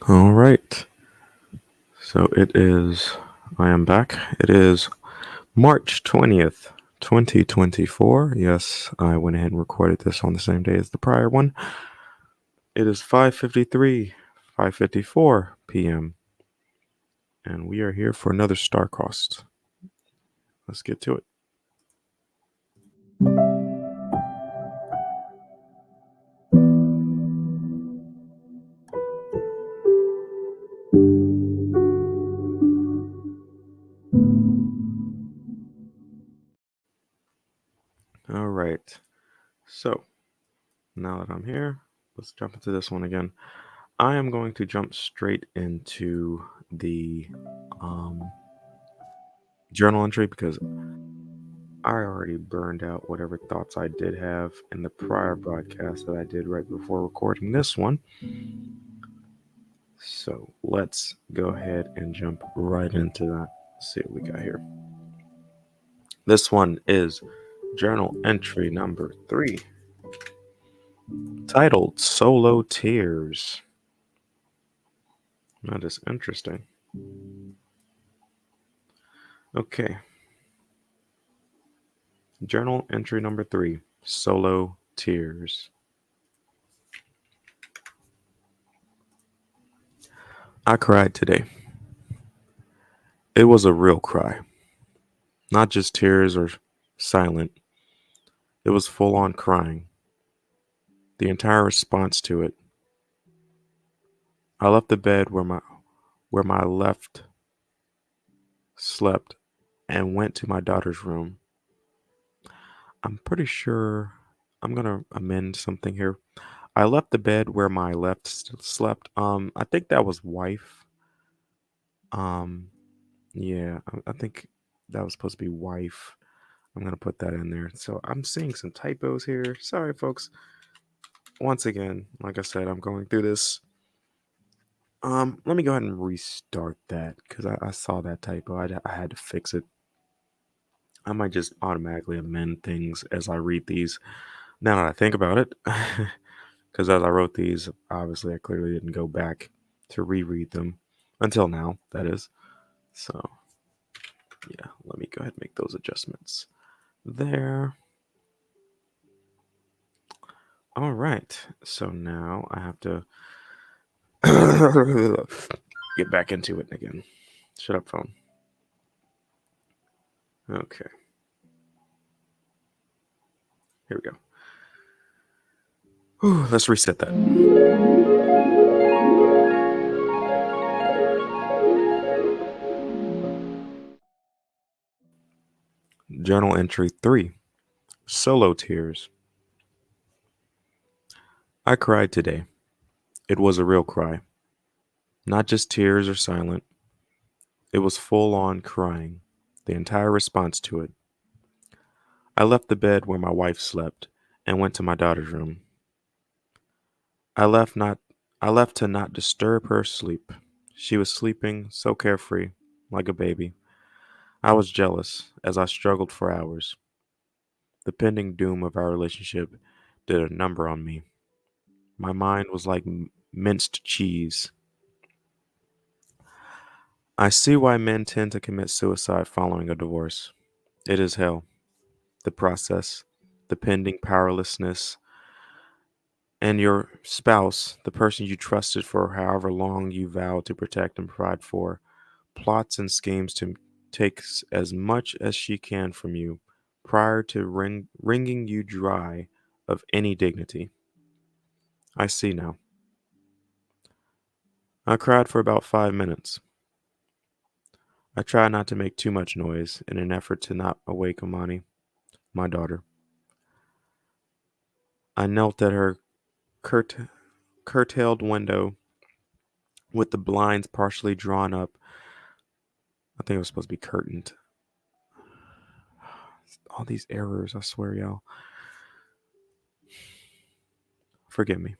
All right. So I am back. It is March 20th, 2024. Yes, I went ahead and recorded this on the same day as the prior one. It is 5:54 p.m. and we are here for another Starcrossed. Let's get to it. All right. So, now that I'm here, let's jump into this one again. I am going to jump straight into the journal entry because I already burned out whatever thoughts I did have in the prior broadcast that I did right before recording this one. So let's go ahead and jump right into that. See what we got here. This one is journal entry number 3, titled Solo Tears. That is interesting. Okay. Journal entry number 3, Solo Tears. I cried today. It was a real cry. Not just tears or silent. It was full on crying. The entire response to it. I left the bed where my left slept and went to my daughter's room. I'm pretty sure I'm gonna amend something here. I left the bed where my left slept. I think that was wife. Um, yeah, I think that was supposed to be wife. I'm gonna put that in there. So I'm seeing some typos here. Sorry, folks. Once again, like I said, I'm going through this. Let me go ahead and restart that because I saw that typo. I had to fix it. I might just automatically amend things as I read these. Now that I think about it, because as I wrote these, obviously I clearly didn't go back to reread them until now, that is. So, yeah, let me go ahead and make those adjustments there. All right, so now I have to get back into it again. Shut up, phone. Okay. Here we go. Whew, let's reset that. Journal entry 3, Solo Tears. I cried today. It was a real cry. Not just tears or silent. It was full on crying. The entire response to it. I left the bed where my wife slept and went to my daughter's room. I left not I left to not disturb her sleep. She was sleeping so carefree, like a baby. I was jealous as I struggled for hours. The pending doom of our relationship did a number on me. My mind was like minced cheese. I see why men tend to commit suicide following a divorce. It is hell. The process, the pending powerlessness, and your spouse, the person you trusted for however long you vowed to protect and provide for, plots and schemes to take as much as she can from you prior to wringing you dry of any dignity. I see now. I cried for about 5 minutes. I tried not to make too much noise in an effort to not awake Amani, my daughter. I knelt at her curt- curtailed window with the blinds partially drawn up. I think it was supposed to be curtained. All these errors, I swear, y'all. Forgive me.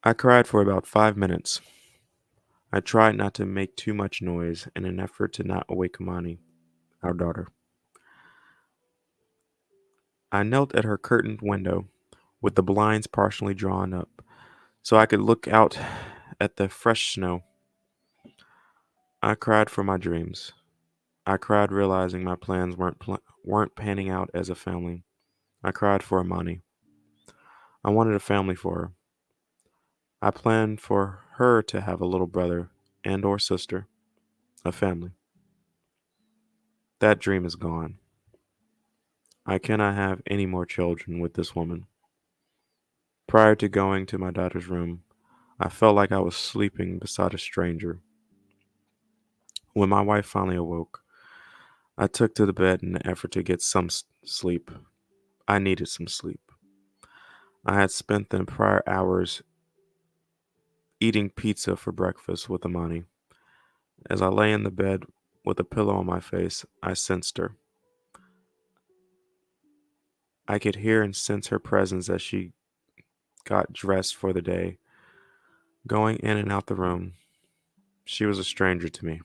I cried for about 5 minutes. I tried not to make too much noise in an effort to not awake Amani, our daughter. I knelt at her curtained window with the blinds partially drawn up so I could look out at the fresh snow. I cried for my dreams. I cried realizing my plans weren't panning out as a family. I cried for Amani. I wanted a family for her. I planned for her to have a little brother and or sister, a family. That dream is gone. I cannot have any more children with this woman. Prior to going to my daughter's room, I felt like I was sleeping beside a stranger. When my wife finally awoke, I took to the bed in an effort to get some sleep. I needed some sleep. I had spent the prior hours eating pizza for breakfast with Amani. As I lay in the bed with a pillow on my face, I sensed her. I could hear and sense her presence as she got dressed for the day, going in and out the room. She was a stranger to me.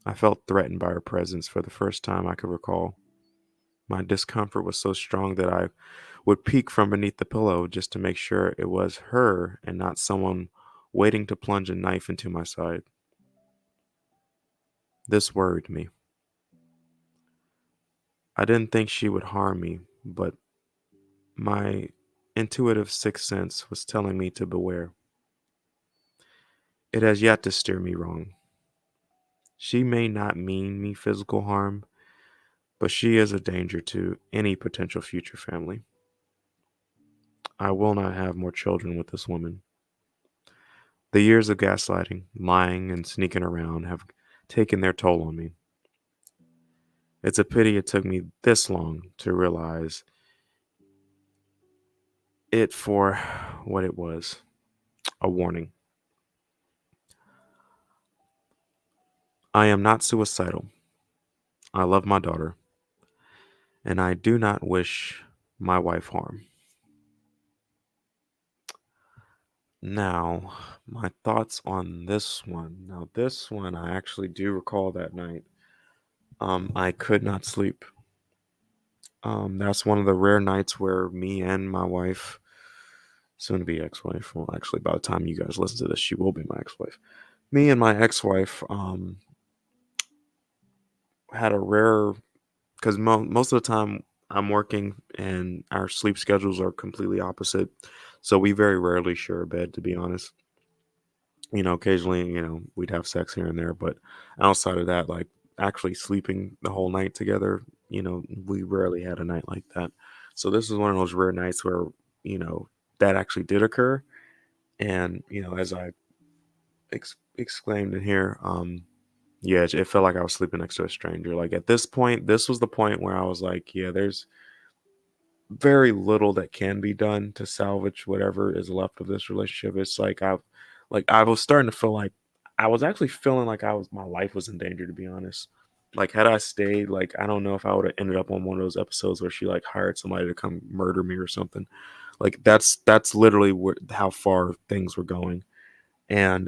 I felt threatened by her presence for the first time I could recall. My discomfort was so strong that I would peek from beneath the pillow just to make sure it was her and not someone waiting to plunge a knife into my side. This worried me. I didn't think she would harm me, but my intuitive sixth sense was telling me to beware. It has yet to steer me wrong. She may not mean me physical harm, but she is a danger to any potential future family. I will not have more children with this woman. The years of gaslighting, lying, and sneaking around have taken their toll on me. It's a pity it took me this long to realize it for what it was, a warning. I am not suicidal. I love my daughter, and I do not wish my wife harm. Now, my thoughts on this one. Now, this one I actually do recall that night. I could not sleep. That's one of the rare nights where me and my wife, soon to be ex-wife, well, actually, by the time you guys listen to this, she will be my ex-wife. Me and my ex-wife had a rare, because most of the time I'm working and our sleep schedules are completely opposite, so we very rarely share a bed, to be honest. Occasionally, we'd have sex here and there, but outside of that, like actually sleeping the whole night together, we rarely had a night like that. So this is one of those rare nights where, you know, that actually did occur. And, as I exclaimed in here, yeah, it felt like I was sleeping next to a stranger. Like at this point, this was the point where I was like, yeah, there's very little that can be done to salvage whatever is left of this relationship. It's like I was starting to feel like I was actually feeling like my life was in danger, to be honest. Like had I stayed, like I don't know if I would have ended up on one of those episodes where she like hired somebody to come murder me or something. Like that's literally how far things were going. And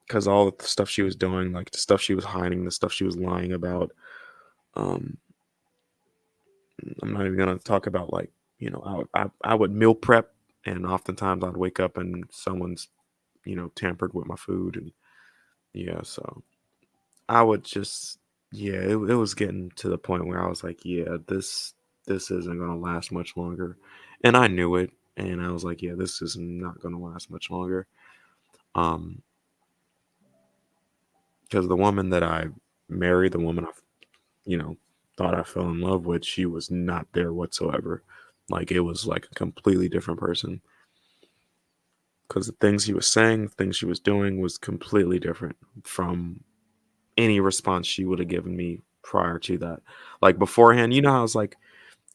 because all the stuff she was doing, like the stuff she was hiding, the stuff she was lying about, um I'm not even gonna talk about like I would meal prep, and oftentimes I'd wake up and someone's tampered with my food, and yeah, so I would just yeah, it was getting to the point where I was like, yeah, this isn't gonna last much longer, and I knew it, and I was like, yeah, this is not gonna last much longer, um, because the woman that I married, the woman I you know thought I fell in love with, she was not there whatsoever. Like it was like a completely different person because the things he was saying, the things she was doing was completely different from any response she would have given me prior to that. Like beforehand, you know how it's like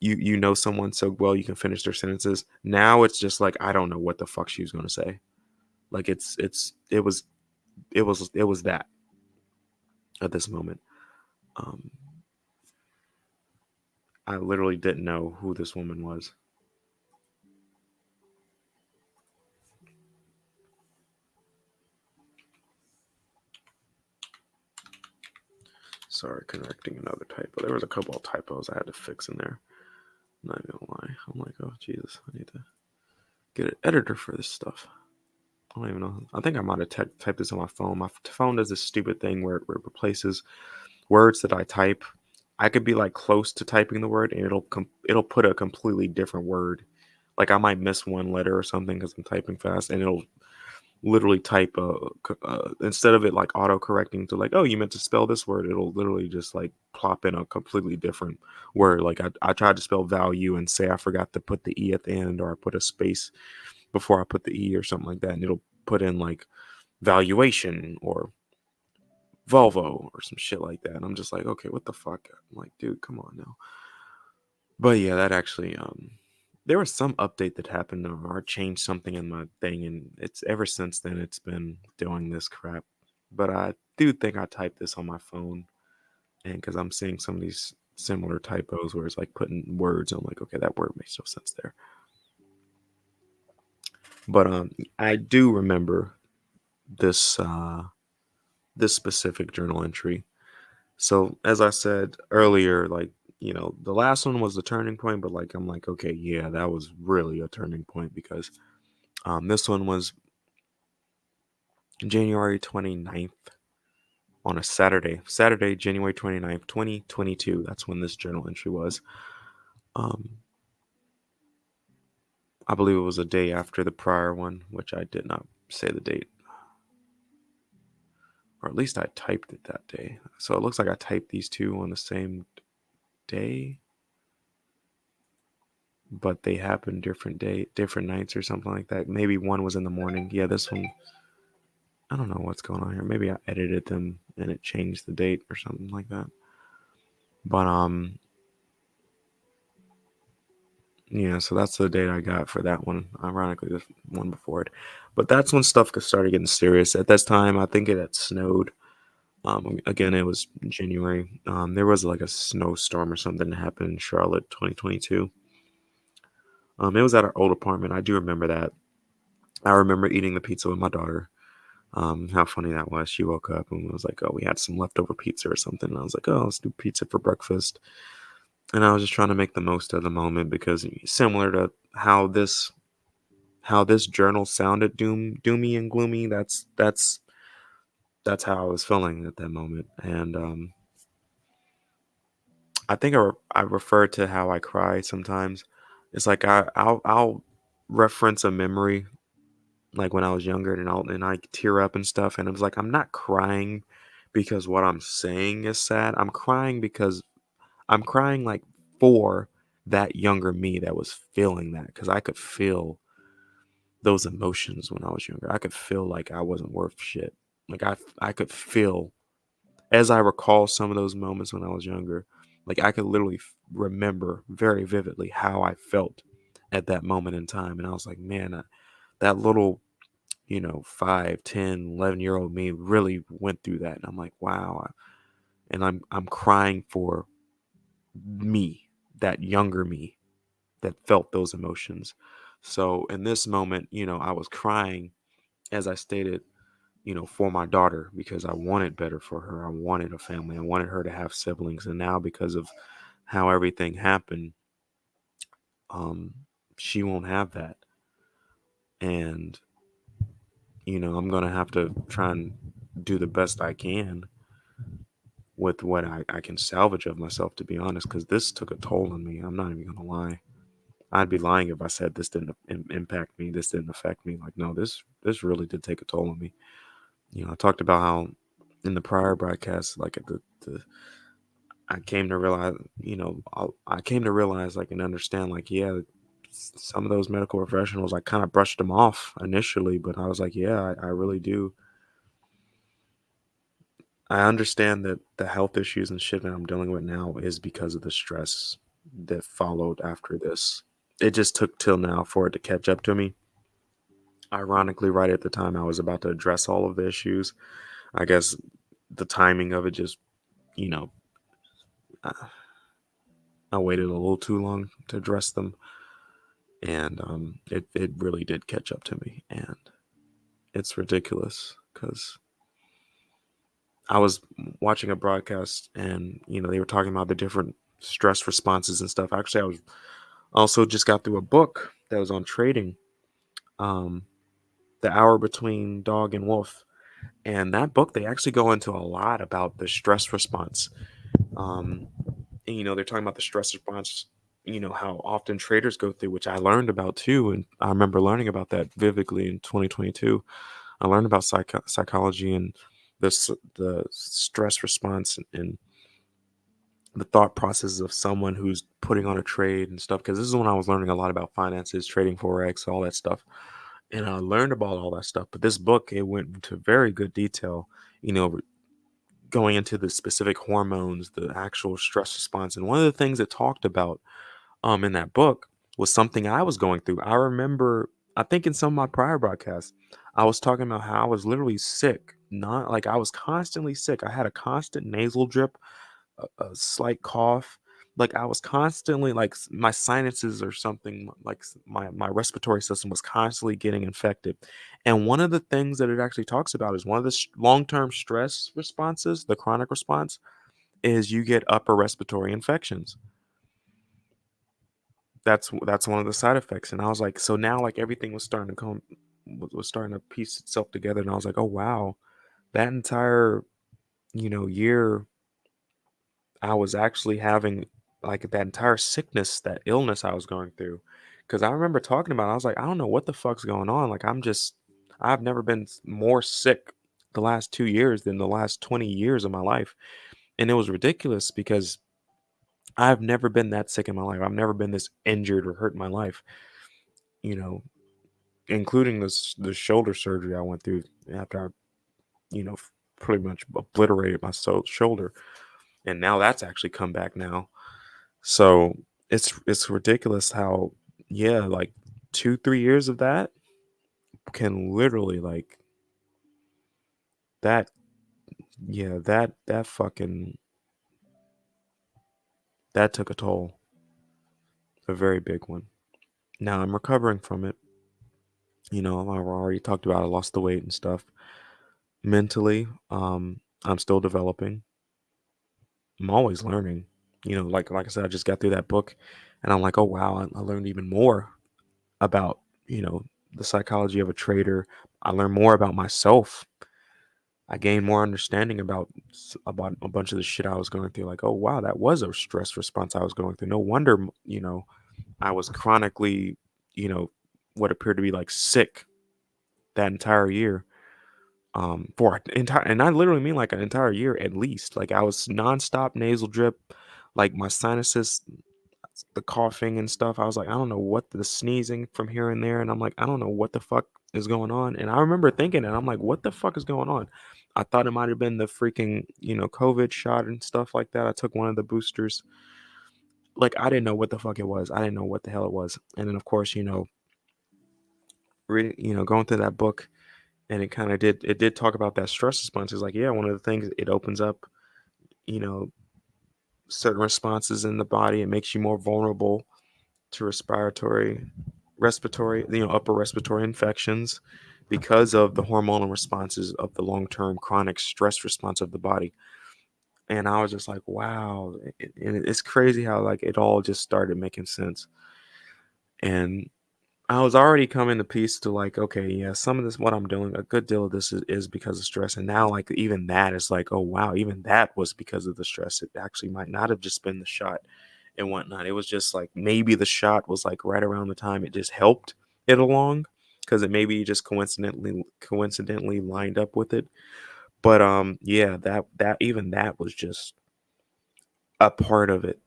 you know someone so well you can finish their sentences. Now it's just like I don't know what the fuck she was gonna say. Like it was that at this moment. Um, I literally didn't know who this woman was. Sorry, correcting another typo. There was a couple of typos I had to fix in there. Not even gonna lie. I'm like, oh Jesus, I need to get an editor for this stuff. I don't even know. I think I might have typed this on my phone. My phone does this stupid thing where it replaces words that I type. I could be like close to typing the word, and it'll put a completely different word. Like I might miss one letter or something because I'm typing fast, and it'll literally type instead of it like auto correcting to like, oh, you meant to spell this word, it'll literally just like plop in a completely different word. Like I tried to spell value and say I forgot to put the e at the end, or I put a space before I put the e or something like that, and it'll put in like valuation or Volvo or some shit like that. And I'm just like, okay, what the fuck? I'm like, dude, come on now. But yeah, that actually there was some update that happened or changed something in my thing, and it's ever since then it's been doing this crap. But I do think I typed this on my phone, and because I'm seeing some of these similar typos where it's like putting words, I'm like, okay, that word makes no sense there. But I do remember this this specific journal entry. So as I said earlier, like, the last one was the turning point, but like I'm like, okay, yeah, that was really a turning point because this one was January 29th on a Saturday, January 29th, 2022. That's when this journal entry was. Um, I believe it was a day after the prior one, which I did not say the date, or at least I typed it that day. So it looks like I typed these two on the same day, but they happened different nights or something like that. Maybe one was in the morning. Yeah, this one, I don't know what's going on here. Maybe I edited them and it changed the date or something like that. But yeah, so that's the date I got for that one. Ironically, the one before it. But that's when stuff started getting serious. At this time, I think it had snowed. Again, it was January. There was like a snowstorm or something that happened in Charlotte, 2022. It was at our old apartment. I do remember that. I remember eating the pizza with my daughter. How funny that was. She woke up and was like, "Oh, we had some leftover pizza or something." And I was like, "Oh, let's do pizza for breakfast." And I was just trying to make the most of the moment because similar to how this journal sounded doomy and gloomy. That's how I was feeling at that moment. And I think I refer to how I cry sometimes. It's like I'll reference a memory like when I was younger, and I tear up and stuff, and it was like I'm not crying because what I'm saying is sad. I'm crying like for that younger me that was feeling that, because I could feel those emotions when I was younger. I could feel like I wasn't worth shit. Like I could feel, as I recall some of those moments when I was younger, like I could literally remember very vividly how I felt at that moment in time, and I was like, man, that little 5, 10, 11-year-old me really went through that. And I'm like, wow. And I'm crying for me, that younger me that felt those emotions. So in this moment, I was crying, as I stated, for my daughter, because I wanted better for her. I wanted a family. I wanted her to have siblings. And now, because of how everything happened, um, she won't have that. And, I'm going to have to try and do the best I can with what I can salvage of myself, to be honest, because this took a toll on me. I'm not even gonna lie. I'd be lying if I said this didn't impact me. This didn't affect me. Like, no, this really did take a toll on me. I talked about how in the prior broadcast, like I came to realize, I came to realize, like, and understand, like, yeah, some of those medical professionals, I kind of brushed them off initially, but I was like, yeah, I really do. I understand that the health issues and shit that I'm dealing with now is because of the stress that followed after this. It just took till now for it to catch up to me. Ironically, right at the time I was about to address all of the issues, I guess the timing of it just, you know, I I waited a little too long to address them, and it really did catch up to me, and it's ridiculous because I was watching a broadcast and they were talking about the different stress responses and stuff. Actually, I was Also, just got through a book that was on trading, um, The Hour Between Dog and Wolf. And that book, they actually go into a lot about the stress response. Um, and, they're talking about the stress response, how often traders go through, which I learned about too. And I remember learning about that vividly in 2022. I learned about psychology and the stress response and the thought processes of someone who's putting on a trade and stuff. Because this is when I was learning a lot about finances, trading forex, all that stuff, and I learned about all that stuff. But this book, it went into very good detail, going into the specific hormones, the actual stress response. And one of the things it talked about in that book was something I was going through. I remember, I think in some of my prior broadcasts, I was talking about how I was literally sick. Not like I was constantly sick. I had a constant nasal drip, a slight cough. Like I was constantly like my sinuses or something, like my respiratory system was constantly getting infected. And one of the things that it actually talks about is one of the long-term stress responses, the chronic response, is you get upper respiratory infections. That's one of the side effects. And I was like, so now like everything was starting to come was starting to piece itself together. And I was like, oh wow, that entire year I was actually having like that entire sickness, that illness I was going through. Because I remember talking about it, I was like, I don't know what the fuck's going on. Like I've never been more sick the last 2 years than the last 20 years of my life. And it was ridiculous because I've never been that sick in my life. I've never been this injured or hurt in my life, you know, including the shoulder surgery I went through after I, pretty much obliterated my shoulder. And now that's actually come back now. So it's ridiculous how, yeah, like 2-3 years of that can literally like that, yeah, that fucking that took a toll, a very big one. Now I'm recovering from it. I've already talked about I lost the weight and stuff. Mentally, I'm still developing. I'm always learning. Like I said, I just got through that book, and I'm like, oh wow, I learned even more about the psychology of a trader. I learned more about myself. I gained more understanding about a bunch of the shit I was going through. Like, oh wow, that was a stress response I was going through. No wonder, I was chronically, you know, what appeared to be like sick that entire year. For an entire, and I literally mean like an entire year at least. Like I was nonstop nasal drip, like my sinuses, the coughing and stuff. I was like, I don't know what the sneezing from here and there, and I'm like, I don't know what the fuck is going on. And I remember thinking, and I'm like, what the fuck is going on? I thought it might have been the freaking COVID shot and stuff like that. I took one of the boosters. Like I didn't know what the fuck it was. I didn't know what the hell it was. And then of course, reading, going through that book, and it did talk about that stress response. It's like, yeah, one of the things it opens up, you know, certain responses in the body. It makes you more vulnerable to respiratory, upper respiratory infections because of the hormonal responses of the long-term chronic stress response of the body. And I was just like, wow. And it's crazy how like it all just started making sense. And I was already coming to peace to like, okay, yeah, some of this, what I'm doing, a good deal of this is because of stress. And now, like, even that is like, oh, wow, even that was because of the stress. It actually might not have just been the shot and whatnot. It was just like maybe the shot was like right around the time it just helped it along because it maybe just coincidentally lined up with it. But yeah, that even that was just a part of it.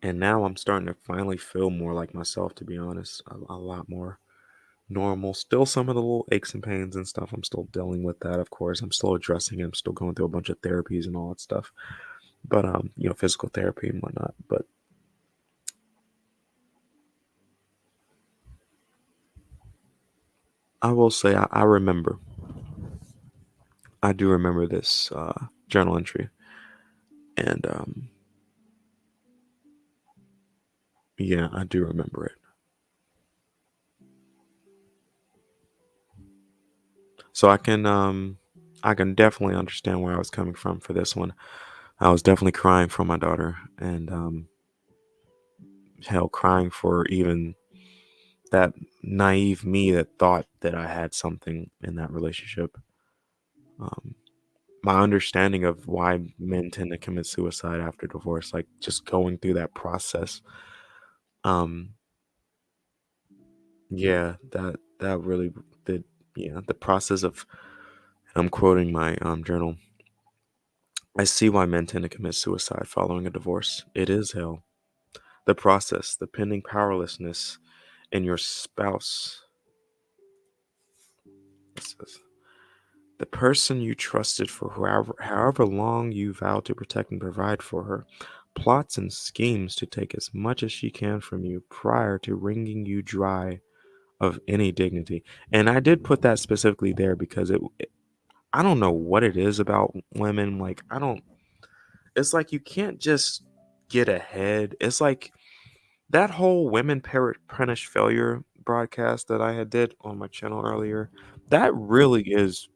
And now I'm starting to finally feel more like myself, to be honest, a lot more normal. Still some of the little aches and pains and stuff. I'm still dealing with that, of course. I'm still addressing it. I'm still going through a bunch of therapies and all that stuff. But physical therapy and whatnot. But I will say I remember. I do remember this journal entry. And yeah, I do remember it. So I can definitely understand where I was coming from for this one. I was definitely crying for my daughter, and hell, crying for even that naive me that thought that I had something in that relationship. Um, my understanding of why men tend to commit suicide after divorce, like just going through that process. Um, yeah, that really did. Yeah, the process of, I'm quoting my journal. I see why men tend to commit suicide following a divorce. It is hell. The process, the pending powerlessness in your spouse. It says, the person you trusted for however long you vowed to protect and provide for her, plots and schemes to take as much as she can from you prior to wringing you dry of any dignity. And I did put that specifically there because I don't know what it is about women. Like, I don't, it's like you can't just get ahead. It's like that whole women punish failure broadcast that I had did on my channel earlier. That really is,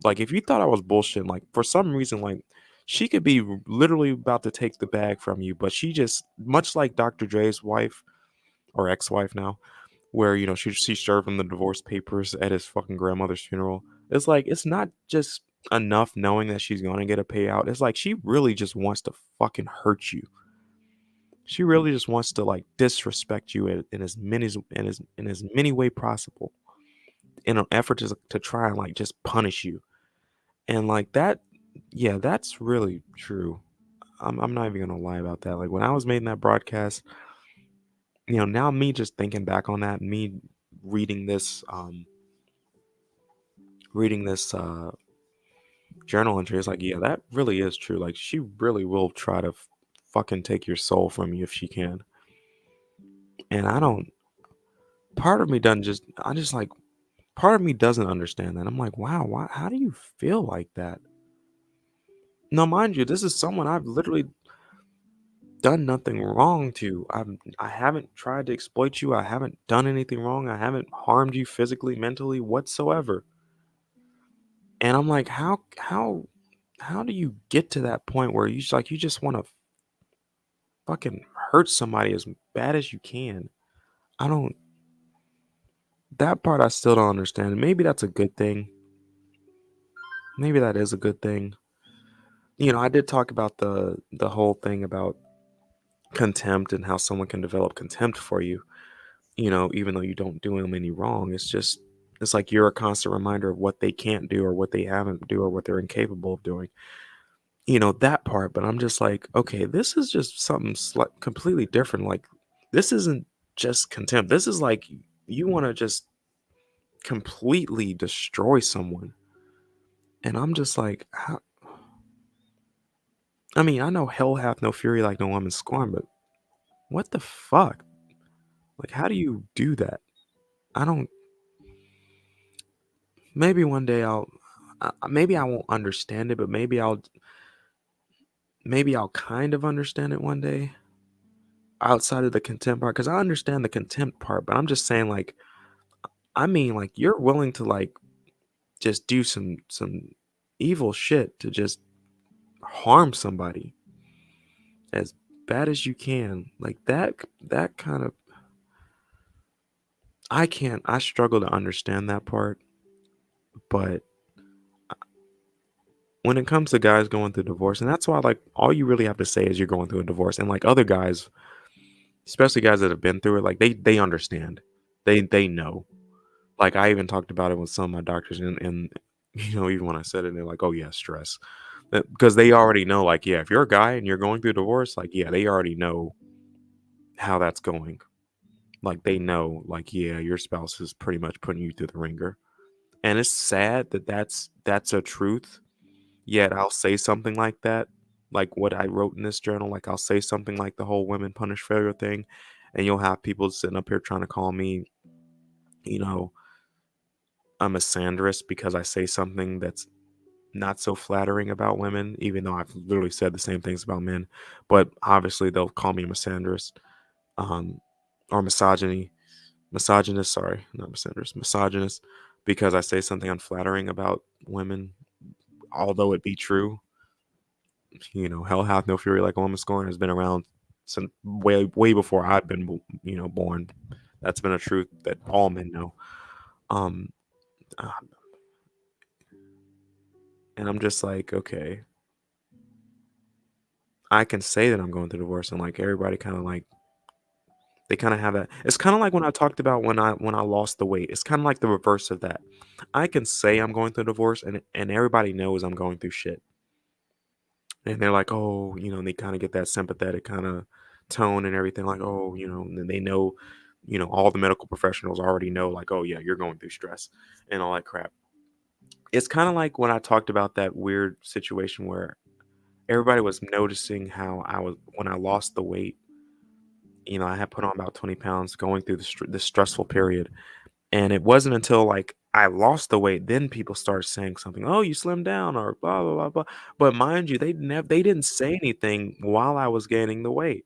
like, if you thought I was bullshitting, like, for some reason, like, she could be literally about to take the bag from you, but she just, much like Dr. Dre's wife or ex-wife now, where, she served him the divorce papers at his fucking grandmother's funeral. It's like, it's not just enough knowing that she's going to get a payout. It's like she really just wants to fucking hurt you. She really just wants to, like, disrespect you in as many in as many way possible in an effort to try and, like, just punish you. And like that, yeah, that's really true. I'm not even gonna lie about that. Like when I was making that broadcast, now me just thinking back on that, me reading this, reading this journal entry, it's like, yeah, that really is true. Like she really will try to fucking take your soul from you if she can. And I don't. Part of me doesn't just. I just like. Part of me doesn't understand that. I'm like, wow, why? How do you feel like that? Now, mind you, this is someone I've literally done nothing wrong to. I haven't tried to exploit you. I haven't done anything wrong. I haven't harmed you physically, mentally, whatsoever. And I'm like, how do you get to that point where you just want to fucking hurt somebody as bad as you can? I don't that part I still don't understand. Maybe that's a good thing. Maybe that is a good thing. I did talk about the whole thing about contempt and how someone can develop contempt for you, even though you don't do them any wrong. It's like you're a constant reminder of what they can't do or what they haven't do or what they're incapable of doing. That part, but I'm just like, okay, this is just something completely different. Like this isn't just contempt. This is like you want to just completely destroy someone. And I'm just like, I mean, I know hell hath no fury like no woman scorn, but what the fuck? Like, how do you do that? I don't. Maybe one day maybe I won't understand it, but maybe I'll kind of understand it one day outside of the contempt part, because I understand the contempt part, but I'm just saying, like, I mean, like, you're willing to, like, just do some evil shit to just harm somebody as bad as you can, like that kind of, I struggle to understand that part. But when it comes to guys going through divorce, and that's why, like, all you really have to say is you're going through a divorce, and like other guys, especially guys that have been through it, like they understand. They know. Like I even talked about it with some of my doctors, and even when I said it, they're like, "Oh yeah, stress," because they already know. Like, yeah, if you're a guy and you're going through divorce, like, yeah, they already know how that's going. Like they know, like, yeah, your spouse is pretty much putting you through the ringer, and it's sad that that's a truth. Yet I'll say something like that, like what I wrote in this journal. Like I'll say something like the whole women punish failure thing, and you'll have people sitting up here trying to call me, you know, a misandrist because I say something that's not so flattering about women, even though I've literally said the same things about men. But obviously they'll call me a misandrist, um, or misogynist. Sorry, not misandrist, misogynist, because I say something unflattering about women, although it be true. Hell hath no fury like a woman scorned has been around since way before I've been born. That's been a truth that all men know. Um, uh, and I'm just like, okay, I can say that I'm going through divorce, and like everybody kind of like they kind of have that. It's kind of like when I talked about when I lost the weight. It's kind of like the reverse of that. I can say I'm going through divorce, and everybody knows I'm going through shit, and they're like, oh, they kind of get that sympathetic kind of tone and everything, like, oh, and then they know, all the medical professionals already know, like, oh yeah, you're going through stress and all that crap. It's kind of like when I talked about that weird situation where everybody was noticing how I was when I lost the weight. I had put on about 20 pounds going through this stressful period. And it wasn't until like I lost the weight, then people started saying something, oh, you slimmed down or blah, blah, blah, blah. But mind you, they didn't say anything while I was gaining the weight.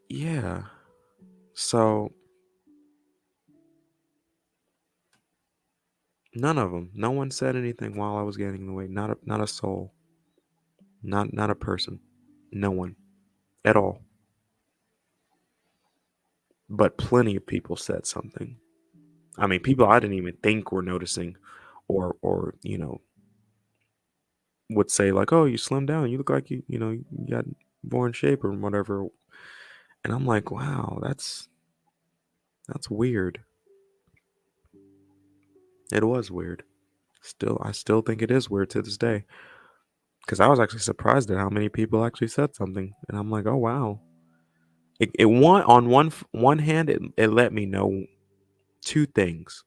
Yeah. So none of them, no one said anything while I was gaining the weight. Not a soul, not a person, no one at all. But plenty of people said something. I mean, people I didn't even think were noticing, or would say like, "Oh, you slimmed down. You look like you got more in shape or whatever." And I'm like, "Wow, that's weird." It was weird. I still think it is weird to this day because I was actually surprised at how many people actually said something, and I'm like, "Oh wow." It on one hand, it let me know two things.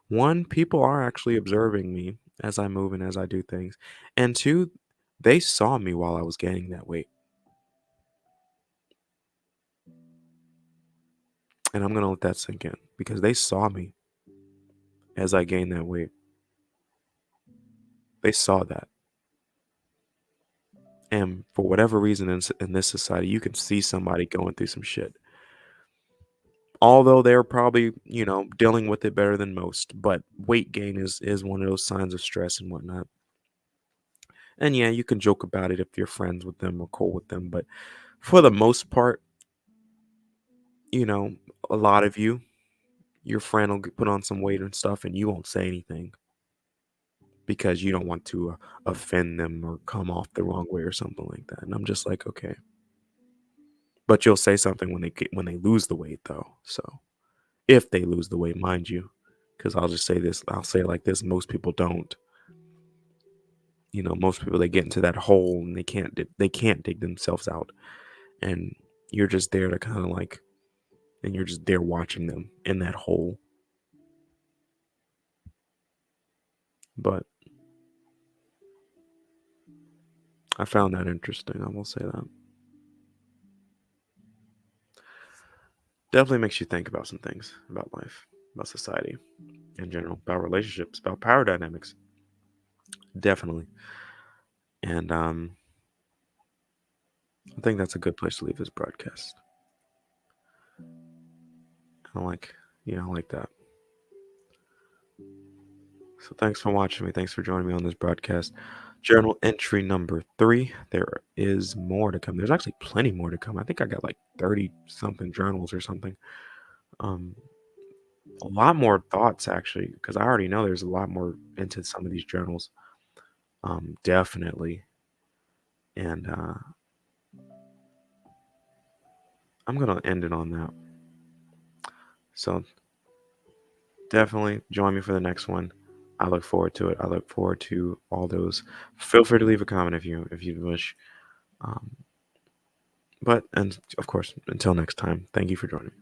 One, people are actually observing me as I move and as I do things, and two, they saw me while I was gaining that weight, and I'm gonna let that sink in because they saw me as I gained that weight. They saw that. And for whatever reason in this society, you can see somebody going through some shit. Although they're probably, dealing with it better than most. But weight gain is one of those signs of stress and whatnot. And yeah, you can joke about it if you're friends with them or cool with them. But for the most part, you know, a lot of your friend will put on some weight and stuff, and you won't say anything because you don't want to offend them or come off the wrong way or something like that. And I'm just like, okay. But you'll say something when they lose the weight though. So if they lose the weight, mind you, because I'll say it like this: most people don't. Most people they get into that hole and they can't dig themselves out, and you're just there to kind of like, and you're just there watching them in that hole. But I found that interesting. I will say that definitely makes you think about some things about life, about society in general, about relationships, about power dynamics. Definitely, and I think that's a good place to leave this broadcast. I like, I like that. So thanks for watching me. Thanks for joining me on this broadcast. Journal entry number 3. There is more to come. There's actually plenty more to come. I think I got like 30 something journals or something. Um, a lot more thoughts actually, because I already know there's a lot more into some of these journals. Definitely. And I'm gonna end it on that. So definitely join me for the next one. I look forward to it. I look forward to all those. Feel free to leave a comment if you wish. Um, but and of course, until next time, thank you for joining me.